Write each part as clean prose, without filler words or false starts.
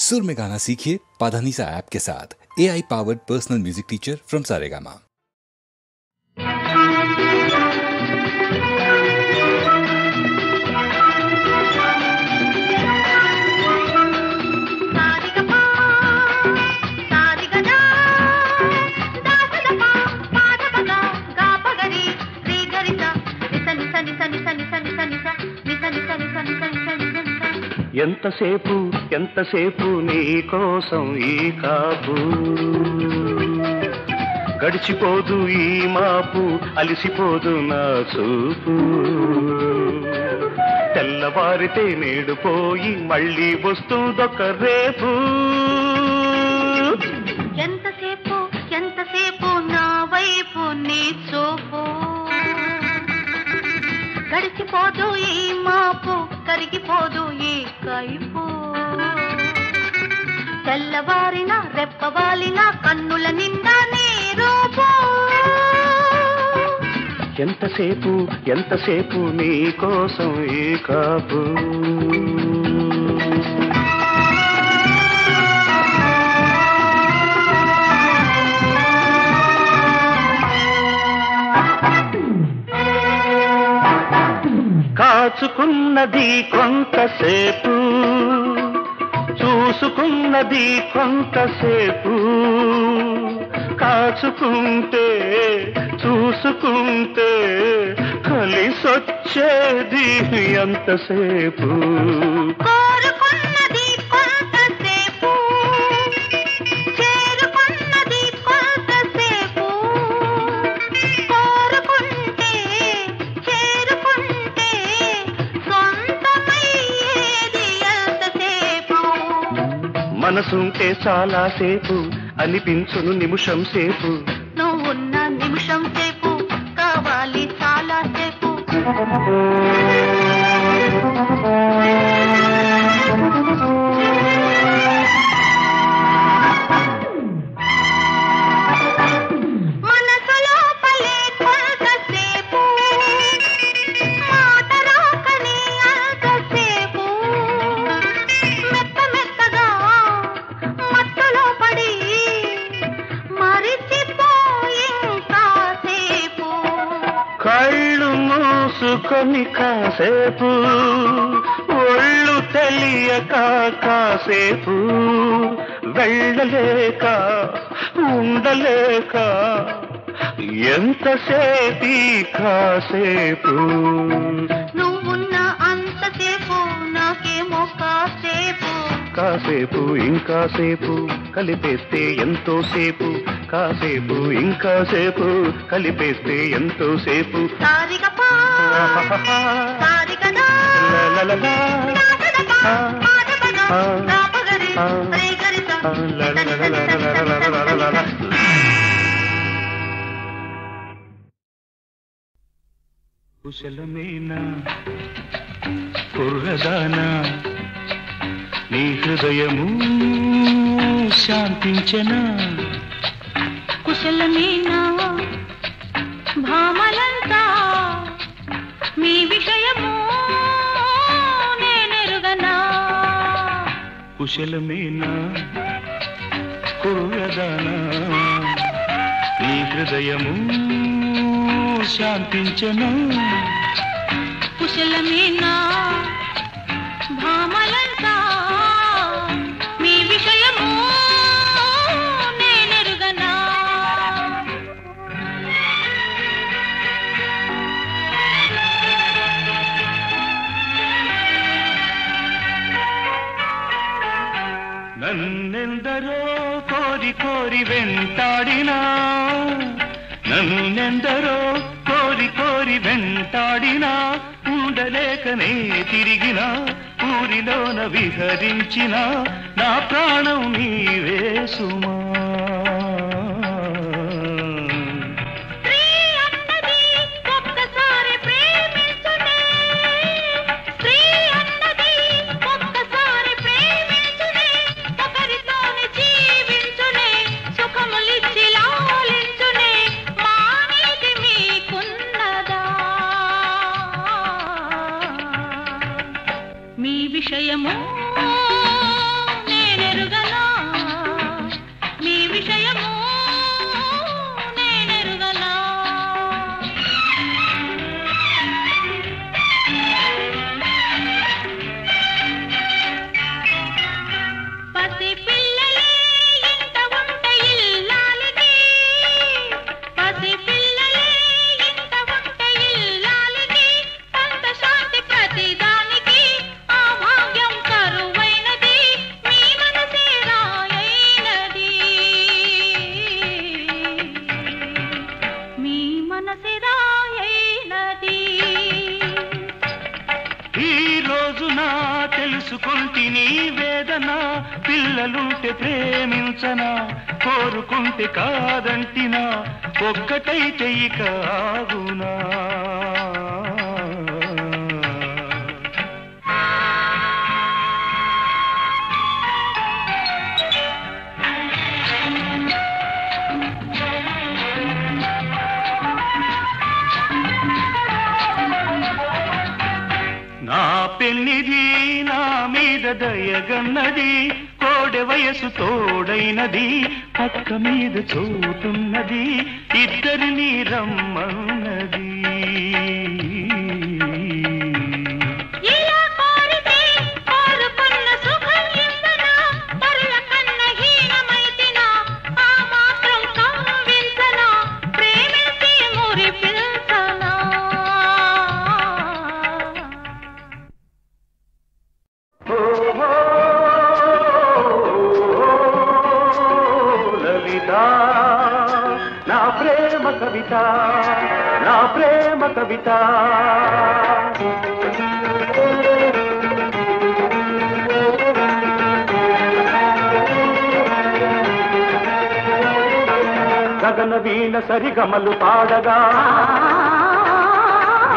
सुर में गाना सीखिए पाधानीसा ऐप के साथ। AI powered personal music teacher from Saregama. ఎంతసేపు ఎంతసేపు నీ కోసం ఈ కాపు గడిచిపోదు ఈ మాపు అలిసిపోదు నా చూపు తెల్లవారితే నేడు పోయి మళ్ళీ వస్తుందొక రేపు ఎంతసేపు ఎంతసేపు నా వైపు నీ చూపు గడిచిపోదు ఈ మాపు కరిగిపోదు ఈ కైపు తెల్లవారిన రెప్పవాలిన కన్నుల నిండా నీ రూపు ఎంతసేపు ఎంతసేపు నీ కోసం ఈ కాపు కాచుకున్నది కొంతసేపు చూసుకున్నది కొంతసేపు కాచుకుంటే చూసుకుంటే కలిసొచ్చేది ఎంతసేపు కోరుకున్నది కొంతసేపు చేరుకున్నది కొంతసేపు కోరుకుంటే చేరుకుంటే సొంతమయ్యేది ఎంతసేపు మనసుంటే చాలాసేపు అనిపించును నిమిషం సేపు నువ్వున్న నిమిషం సేపు కావాలి చాలా సేపు మనసులో పలే కొంతసేపు మాట రాకనే అంతసేపు మెత్త మెత్తగా మత్తులో పడి మరిచిపోయి కాసేపు కళ్ళు మూసుకొని కాసేపు ఒళ్ళు తెలియక కాసేపు వెళ్ళలేక ఉండలేక ఎంతసేపీ కాసేపు నువ్వున్న అంతసేపు నాకేమో కాసేపు కాసేపు ఇంకాసేపు కలిపేస్తే ఎంతో సేపు కాసేపు ఇంకాసేపు కలిపేస్తే ఎంతో సేపు సారిగపా సారిగదా లలలలా, పాదపదా రాపగరి రేగరిసా లలలలలలలలలలలల. కుశలమేనా కుర్రదానా నీ హృదయము శాంతించనా కుశలమేనా భామలంతా మీ విషయము నేనెరుగనా కుశలమేనా కుర్రదానా నీ హృదయము శాంతించనా కుశలమేనా భామలంతా మీ విషయము నేనెరుగనా నన్నెందరో కోరి కోరి వెంటాడినా నన్నెందరో కోరి కోరి వెంటాడినా ఉండలేకనే తిరిగినా ఊరిలోన విహరించిన నా ప్రాణం నీవే సుమా స్త్రీ అన్నది ఒక్కసారి ప్రేమించునే స్త్రీ అన్నది ఒక్కసారి ప్రేమించునే ఒకరితోనే జీవించునే సుఖములిచ్చి లాలించునే మానేది మీకున్నదా మీ విషయము నేనెరుగనా పిల్లలుంటే ప్రేమించనా కోరుకుంటే కాదంటినా ఒక్కటైతే ఇక ఆగునా నా పెళ్లిది నా మీద దయగన్నది కోడె వయసు తోడైనది పక్క మీద చోటున్నది ఇద్దరిని రమ్మన్నది నా ప్రేమ కవిత గగన వీణ సరిగమలు పాడగా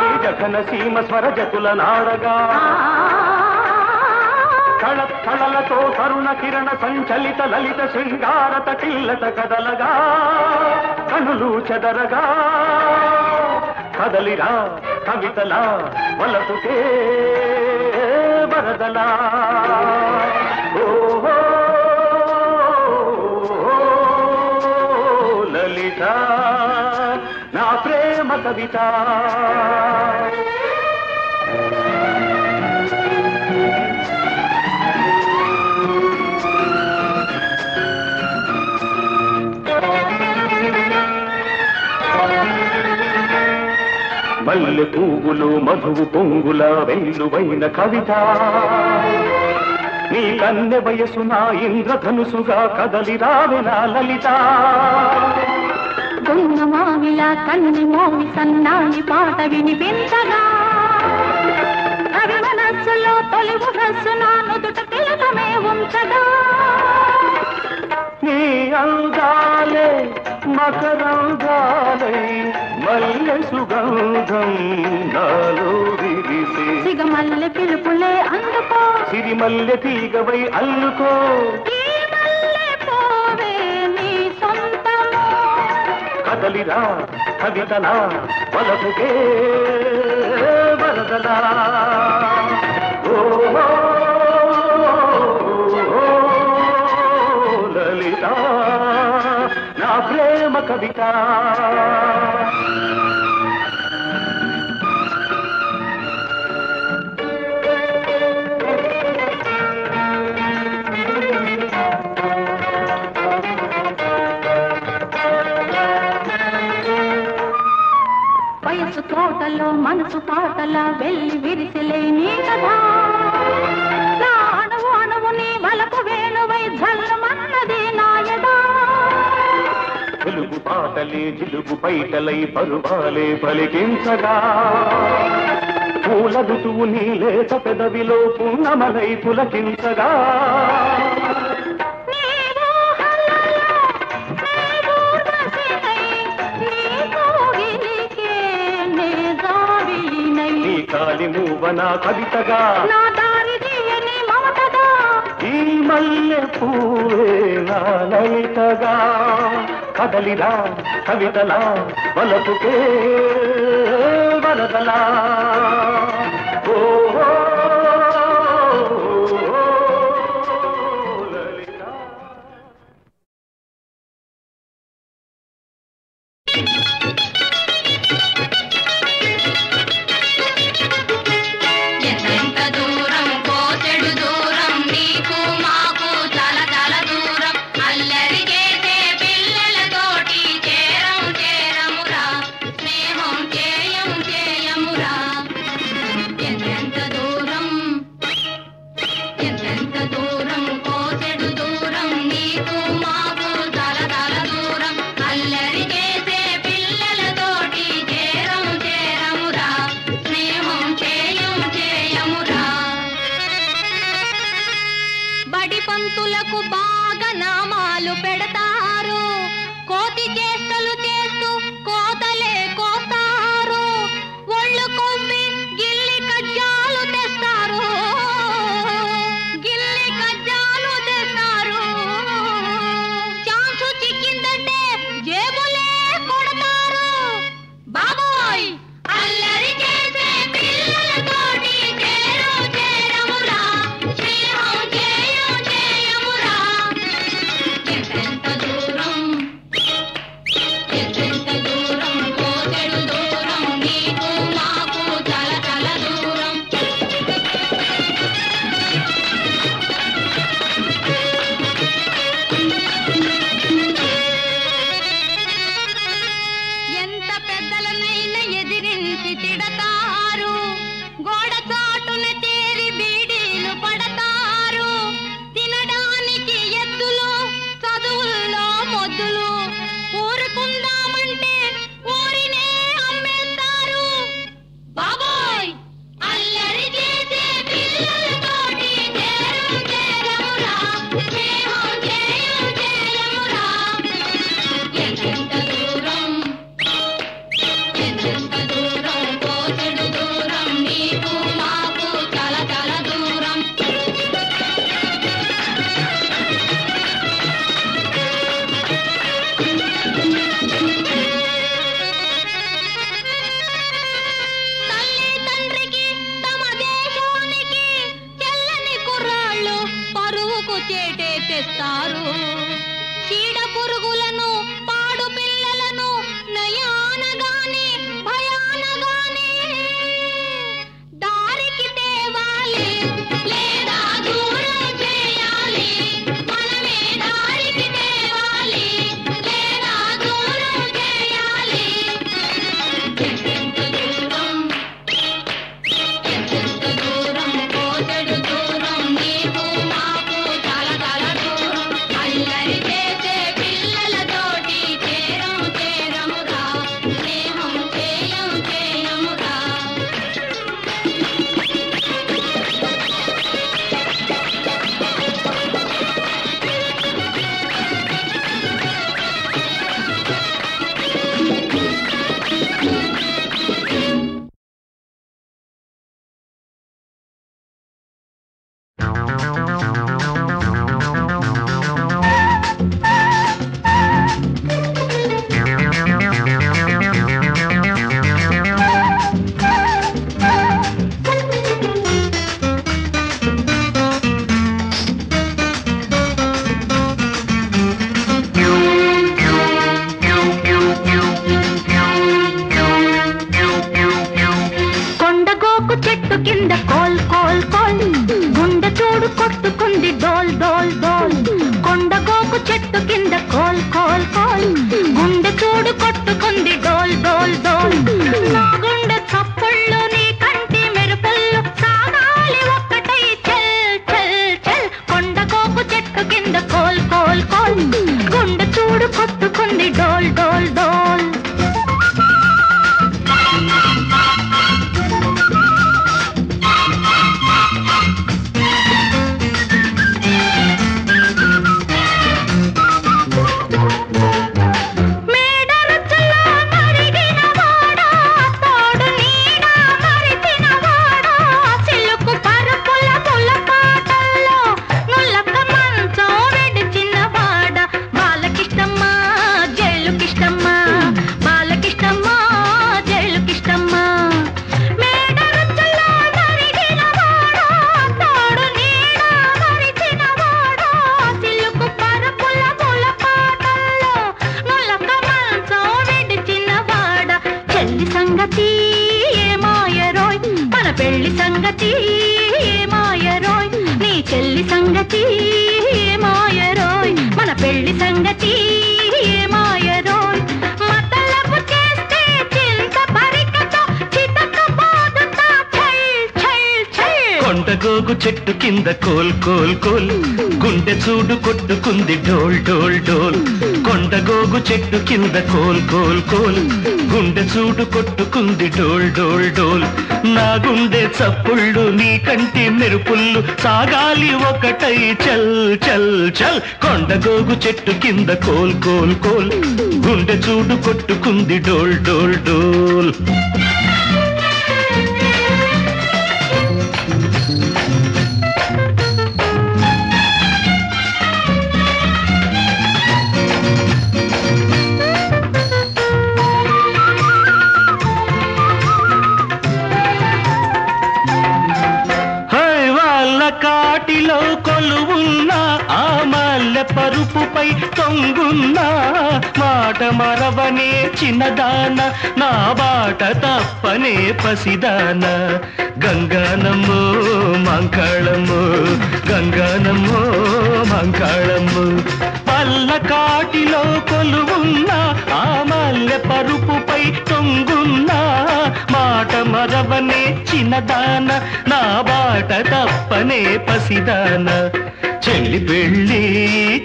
ఈ జగన సీమ స్వరజతుల నాడగా కళలతో తరుణ కిరణ సంచలిత లలిత శృంగారత కిల్లత కదలగా కనులు చెదరగా కదలిరా కవితలా వలపుకే వరదలా ఓహో లలిత నా ప్రేమ కవిత మల్లె పువ్వులు మధువు పొంగుల వెల్లువైన కవిత నీ కన్నె వయసు నా ఇంద్రధనుసుగా కదలి రావెనా లలిత గొంగ మావిలా కన్ని మోవి సన్నాయి పాట వినిపించగా కవి మనస్సులో తొలి ఉరస్సు నా నుదుట తిలకమే ఉంచగా నీ అందాలే మకరందాలై మల్లె సుగంధం నాలో విరిసే సిగమల్లె పిలుపులే అందుకో సిరిమల్లె తీగవై అల్లుకో ఈ మల్లె పోవే నీ సొంతము కదలిరా కవితలా వలపుకే వరదలా ఓహో లలిత నా ప్రేమ కవిత వయసు తోటలో మనసు పాటల వెళ్ళి విరిసిలే నీ కథ నా అణువు అణువు నీ వలకు వేణువై జల్లుమన్నది నాయదా తెలుగు పాటలే జిలుగు పైటలై పరువాలే పలికించగా పూల ఋతువు నీ లేత పెదవిలో పున్నమలై పులకించగా కాలి మూవన కవితగా నా దారి తీయని మమతగా ఈ మల్లె పూవే నా లలితగా కదలిరా కవితలా వలపుకే వరదలా ఓహో లలిత చేరమురా కోతులకు బాగా నామాలు పెడతారు, కోతి చేష్టలు చేస్తూ కోతలే కోస్తారు, ఒళ్ళు కొవ్వి గిల్లి కజ్జాలు తెస్తారు, గిల్లి కజ్జాలు తెస్తారు. ఛాన్సు చిక్కిందంటే జేబులే కొడతారు. బాబోయ్ అల్లరి చేసే పిల్లలతోటి చేరు చేరమురా, స్నేహం చేయు చేయమురా. ఎంతెంత దూరం కోచెడు దూరం, నీకు మాకు చల చల దూరం. ఎంత పెద్దలనైనా ఎదిరించి తిడతారు, గోడ చాటున చేరి బీడీలు పడతారు. తినడానికి ఎద్దులు, చదువుల్లో మొద్దులు, ఊరుకుందామంటే ఊరినే అమ్మేస్తారు. బాబోయ్ అల్లరి చేసే పిల్లలతోటి చేరు చేరమురా, స్నేహం చేయు చేయమురా. ఎంతెంత దూరం కోచెడు దూరం, నీకు మాకు చల చల దూరం. తల్లి తండ్రికి తమ దేశానికి చెల్లని కుర్రాళ్ళు పరువుకు చేటే తెస్తారు. చీడ పురుగులను, పాడు పిల్లలను నయానగాని భయానగాని దారికి తేవాలి, లేదా దూరం చేయాలి. మనమే దారికి తేవాలి, లేదా దూరం చేయాలి. ఎంతెంత దూరం కోచెడు దూరం, నీకు మాకు చల చల దూరం. అల్లరి చేసే పిల్లలతోటి చేరం చేరమురా, స్నేహం చేయం చేయమురా. కొండగోకు చెట్టు కింద కోల్ కోల్ కోల్, గుండె చూడు కొట్టుకుంది డోల్ డోల్ డోల్. కొండగోకు చెట్టు కింద కోల్ కోల్ కోల్, గుండె చూడు కొట్టుకుంది డోల్ డోల్ డోల్. నా గుండె చప్పుళ్ళు నీ కంటి మెరుపుల్లో సాగాలి ఒక్కటై చెల్ చెల్ చెల్. కొండగోకు చెట్టు కింద కోల్ కోల్ కోల్, గుండె చూడు కొట్టుకుంది డోల్ డోల్ డోల్. మేడరుచులో మరిగిన వాడా, తోడు నీడ మరిచిన వాడా, సిలుకు పరుపుల పులపాటల్లో నుల్లక మంచం విడిచిన వాడా. బాలకిష్టమ్మ జైలుకిష్టమ్మ, బాలకిష్టమ్మ జైలుకిష్టమ్మ. మేడరుచులో మరిగిన వాడా, తోడు నీడ మరిచిన వాడా, సిలుకు పరుపుల పులపాటల్లో నుల్లక మంచం విడిచిన వాడా. చెల్లి సంగతి ఏమాయరోయ్, మన పెళ్లి సంగతి ఏమాయరోయ్. నీ చెల్లి సంగతి ఏమాయరోయ్, మన పెళ్లి సంగతి ఏమాయరోయ్. మతలబు చేస్తే చింత పరికతో చితక బాదుతా ఛల్ ఛల్ ఛల్. కొండ కొండగోగు చెట్టు కింద కోల్ కోల్ కోల్ గుండె చూడు కొట్టుకుంది డోల్ డోల్ డోల్ కొండగోగు చెట్టు కింద కోల్ కోల్ కోల్ గుండె చూడు కొట్టుకుంది డోల్ డోల్ డోల్ నా గుండె చప్పుళ్ళు నీ కంటి మెరుపుళ్ళు సాగాలి ఒకటై చల్ చల్ చల్ కొండగోగు చెట్టు కింద కోల్ కోల్ కోల్ గుండె చూడు కొట్టుకుంది డోల్ డోల్ డోల్ కాటిలో కొలువున్న ఆ మల్లె పరుపుపై తొంగున్న మాట మరవనే చిన్నదాన నా బాట తప్పనే పసిదాన గంగానమ్మో మంకాళమ్మో గంగానమ్మో మంకాళమ్మో పల్ల కాటిలో కొలువున్న ఆ మల్లె పరుపుపై తొంగున్న మాట మరవనే చిన్నదాన నా బాట తప్పనే పసిదాన చెల్లి పెళ్ళి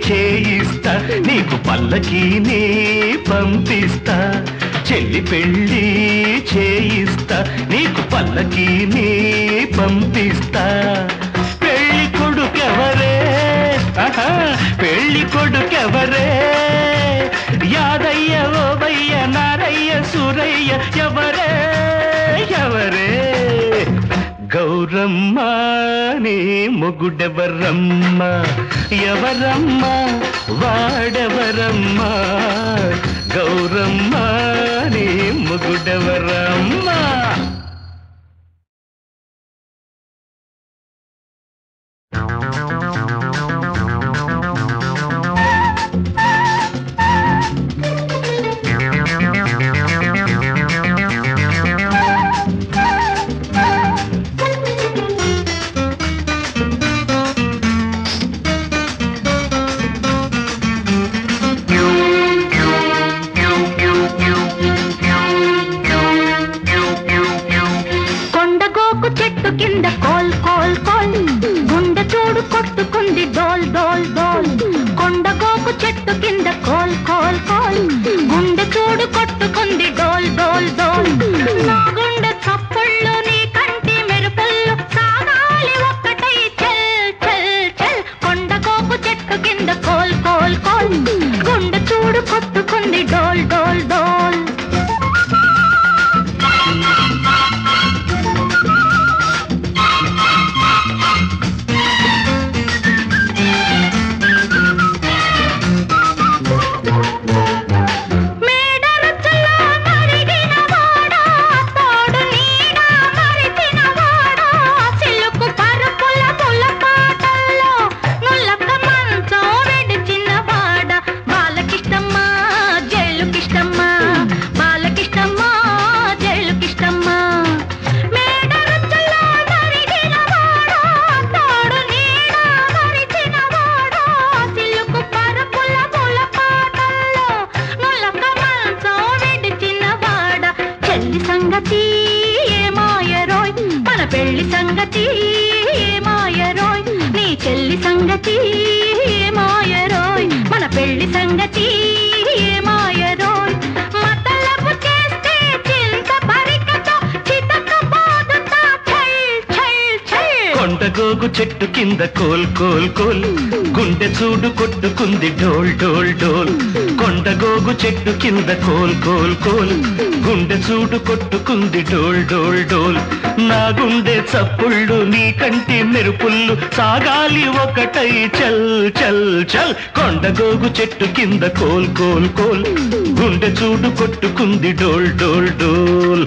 చేయిస్తా నీకు పల్లకీని పంపిస్తా చెల్లి పెళ్ళి చేయిస్తా నీకు పల్లకీని పంపిస్తా పెళ్లి కొడుకెవరే పెళ్లి కొడుకెవరే యాదయ్య ఓబయ్య నారయ్య సూరయ్య ఎవరే ఎవరే గౌరమ్మ నీ మొగుడెవరమ్మ ఎవరమ్మ వాడెవరమ్మ గౌరమ్మ నీ మొగుడెవరమ్మ కొట్టుకుంది డోల్ డోల్ డోల్ కొండగోకు చెట్టు కింద కోల్ కోల్ కోల్ గుండె చూడు కొట్టుకుంది డోల్ డోల్ డోల్ నా గుండె చప్పుళ్ళు నీ కంటి మెరుపుళ్ళు సాగాలి ఒక్కటై చల్ చల్ చల్ కొండగోకు చెట్టు కింద కోల్ కోల్ కోల్ గుండె చూడు కొట్టుకుంది డోల్ డోల్ డోల్ కొండగోగు చెట్టు కింద కోల్ కోల్ కోల్ గుండె చూడు కొట్టుకుంది డోల్ డోల్ డోల్ కొండగోగు చెట్టు కింద కోల్ కోల్ కోల్ గుండె చూడు కొట్టుకుంది డోల్ డోల్ డోల్ నా గుండె చప్పుళ్ళు నీ కంటి మెరుపుళ్ళు సాగాలి ఒకటై చల్ చల్ చల్ కొండగోగు చెట్టు కింద కోల్ కోల్ కోల్ గుండె చూడు కొట్టుకుంది డోల్ డోల్ డోల్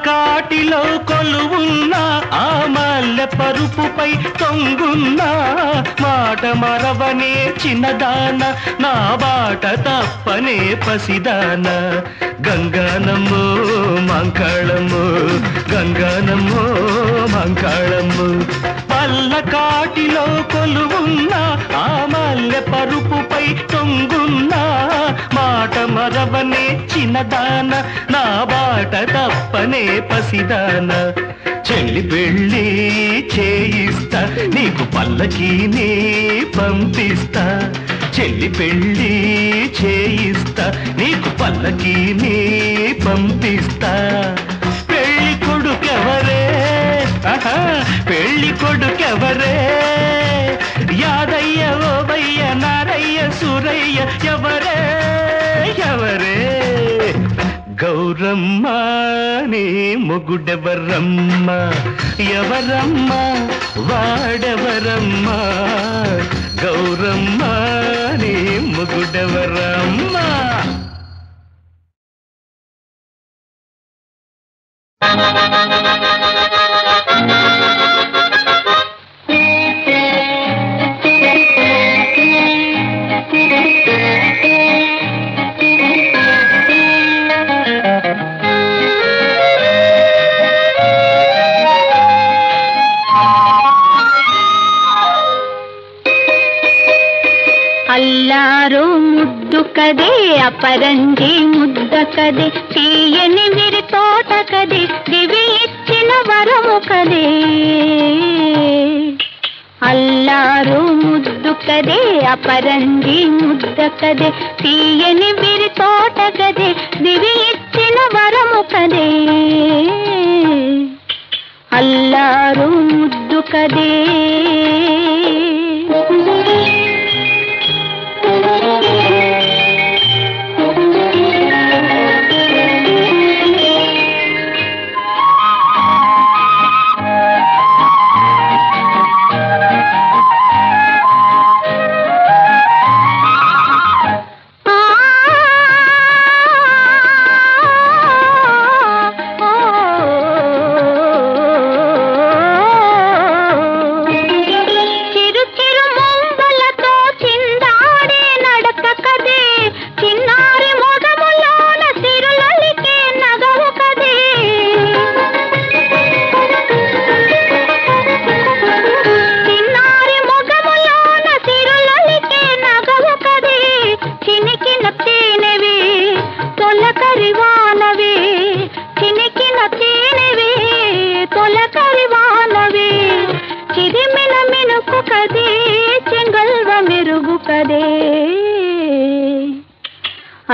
కాటిలో కొలువున్న ఆ మల్లె పరుపుపై తొంగున్నా మాట మరవనే చిన్నదాన నా బాట తప్పనే పసిదాన గంగానమ్మో మంకాళమ్మో గంగానమ్మో మంకాళమ్మో పల్లకాటిలో కొలువున్న ఆ మల్లె పరుపుపై తొంగున్నా మాట మరవనే చిన్నదాన నా బాట తప్పనే పసిదాన చెల్లి పెళ్ళి చేయిస్తా నీకు పల్లకీని పంపిస్తా చెల్లి పెళ్ళి చేయిస్తా నీకు పల్లకీని పంపిస్తా పెళ్లి కొడుకెవరే పెళ్లి కొడుకెవరే యాదయ్య ఓవయ్య నారయ్య సురయ్య ఎవరే ఎవరే గౌరమ్మ నీ మొగుడెవరమ్మ ఎవరమ్మ వాడెవరమ్మ గౌరమ్మ నీ మొగుడెవరమ్మ అల్లారు ముద్దు కదే అపరంజి ముద్ద కదే తీయని విరి తోట కదే దివి ఇచ్చిన వరము కదే అల్లారు ముద్దు కదే అపరంజి ముద్ద కదే తీయని విరి తోట కదే దివి ఇచ్చిన వరము కదే అల్లారు ముద్దు కదే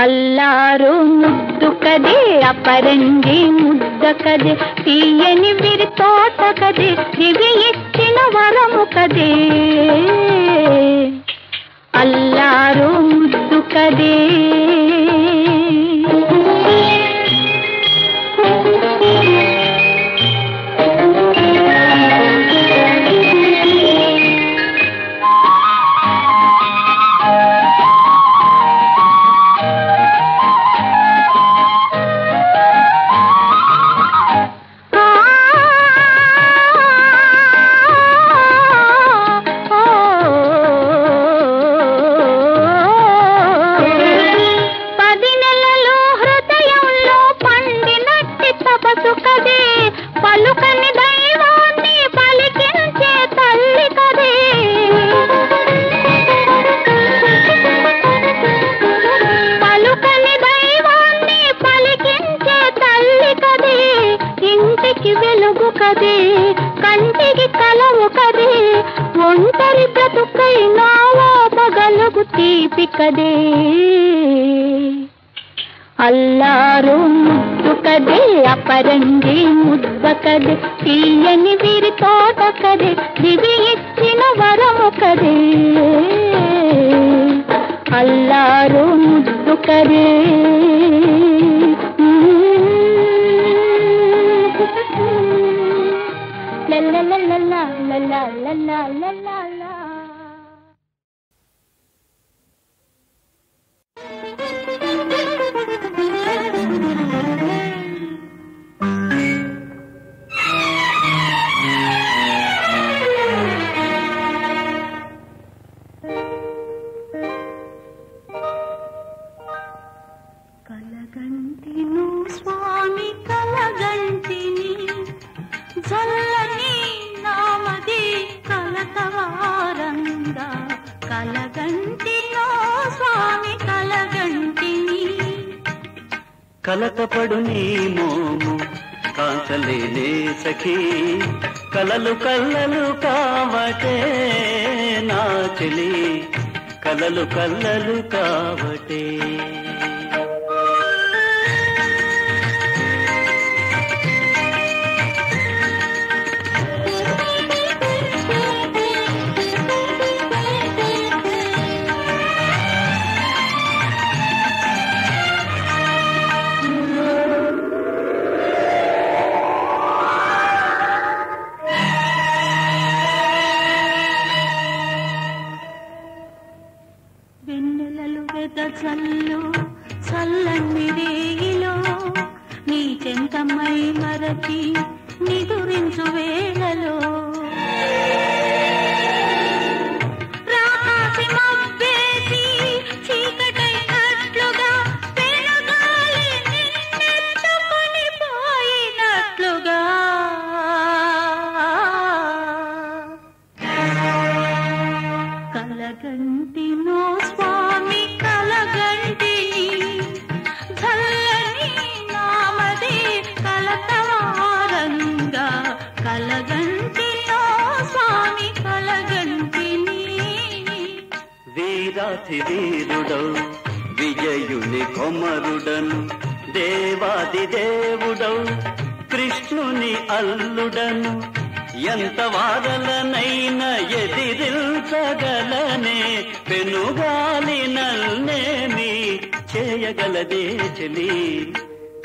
అల్లారు ముద్దు కదే అపరంజి ముద్ద కదే తీయని విరి తోట కదే దివి ఇచ్చిన వరము కదే అల్లారు ముద్దు కదే కంటికి కలవు కదే ఒంటరి బ్రతుకైనా ఓపగలుగు తీపి కదే అల్లారు ముద్దు కదే అపరంజి ముద్ద కదే తీయని విరి తోట కదే దివి ఇచ్చిన వరము కదే అల్లారు ముద్దు కదే వారంగా కలగంటిలో స్వామి కలగంటిని. కలకపడు నీ మోము కాంచలేనే సఖీ, కలలు కల్లలు కావటే నా చెలి, కలలు కల్లలు కావటే. వెన్నెలలు వెదజల్లు చల్లని రేగిలో నీ చెంతమై మరచి నిదురించు వేళలో రాకాసి మబ్బేసి చీకటైనట్లుగా పెనుగాలి నిన్నెత్తుకొని పోయినట్లుగా కలగంటినో స్వామి కలగంటిని, చల్లని నామది కలతవారంగా కలగంటినో స్వామి కలగంటిని. వీరాధి వీరుడౌ విజయుని కొమరుడను, దేవాది దేవుడౌ కృష్ణుని అల్లుడను, ఎంత వారలనైనా ఎదిరించగలనే పెనుగాలి నల్నేమి చేయగలదే చెలి,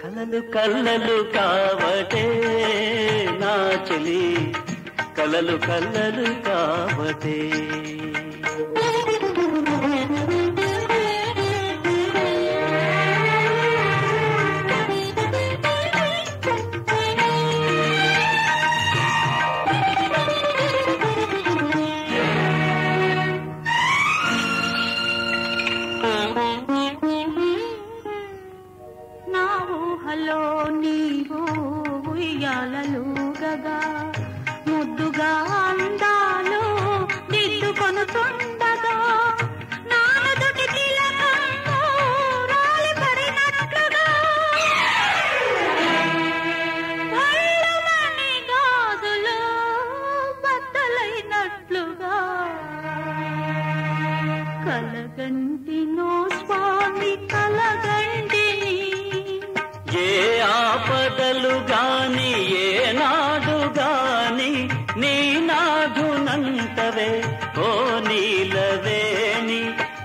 కలలు కల్లలు కావటే నా చెలి, కలలు కల్లలు కావటే. నా ఊహలో నీవు ఉయ్యాలలుగగా ముద్దుగా అందాలు దిద్దుకొనుతుండగా నానుదుటి తిలకము రాలిపడినట్లుగా భళ్ళమని గాజులు బద్దలైనట్లుగా కలగంటినో స్వామి కలగంటిని. ఏ ఆపదలు గాని ఏ నాడు గాని నీ నాదునంతవే ఓ నీలవేణి,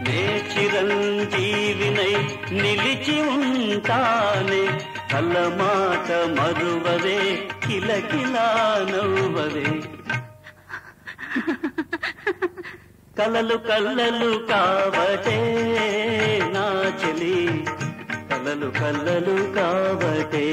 నే చిరంజీవినై నిలిచి ఉంటానే, కలమాట మరువవే కిలకిలా నవ్వవే. కలలు కల్లలు కావటే నా చెలి, కలలు కల్లలు కావటే.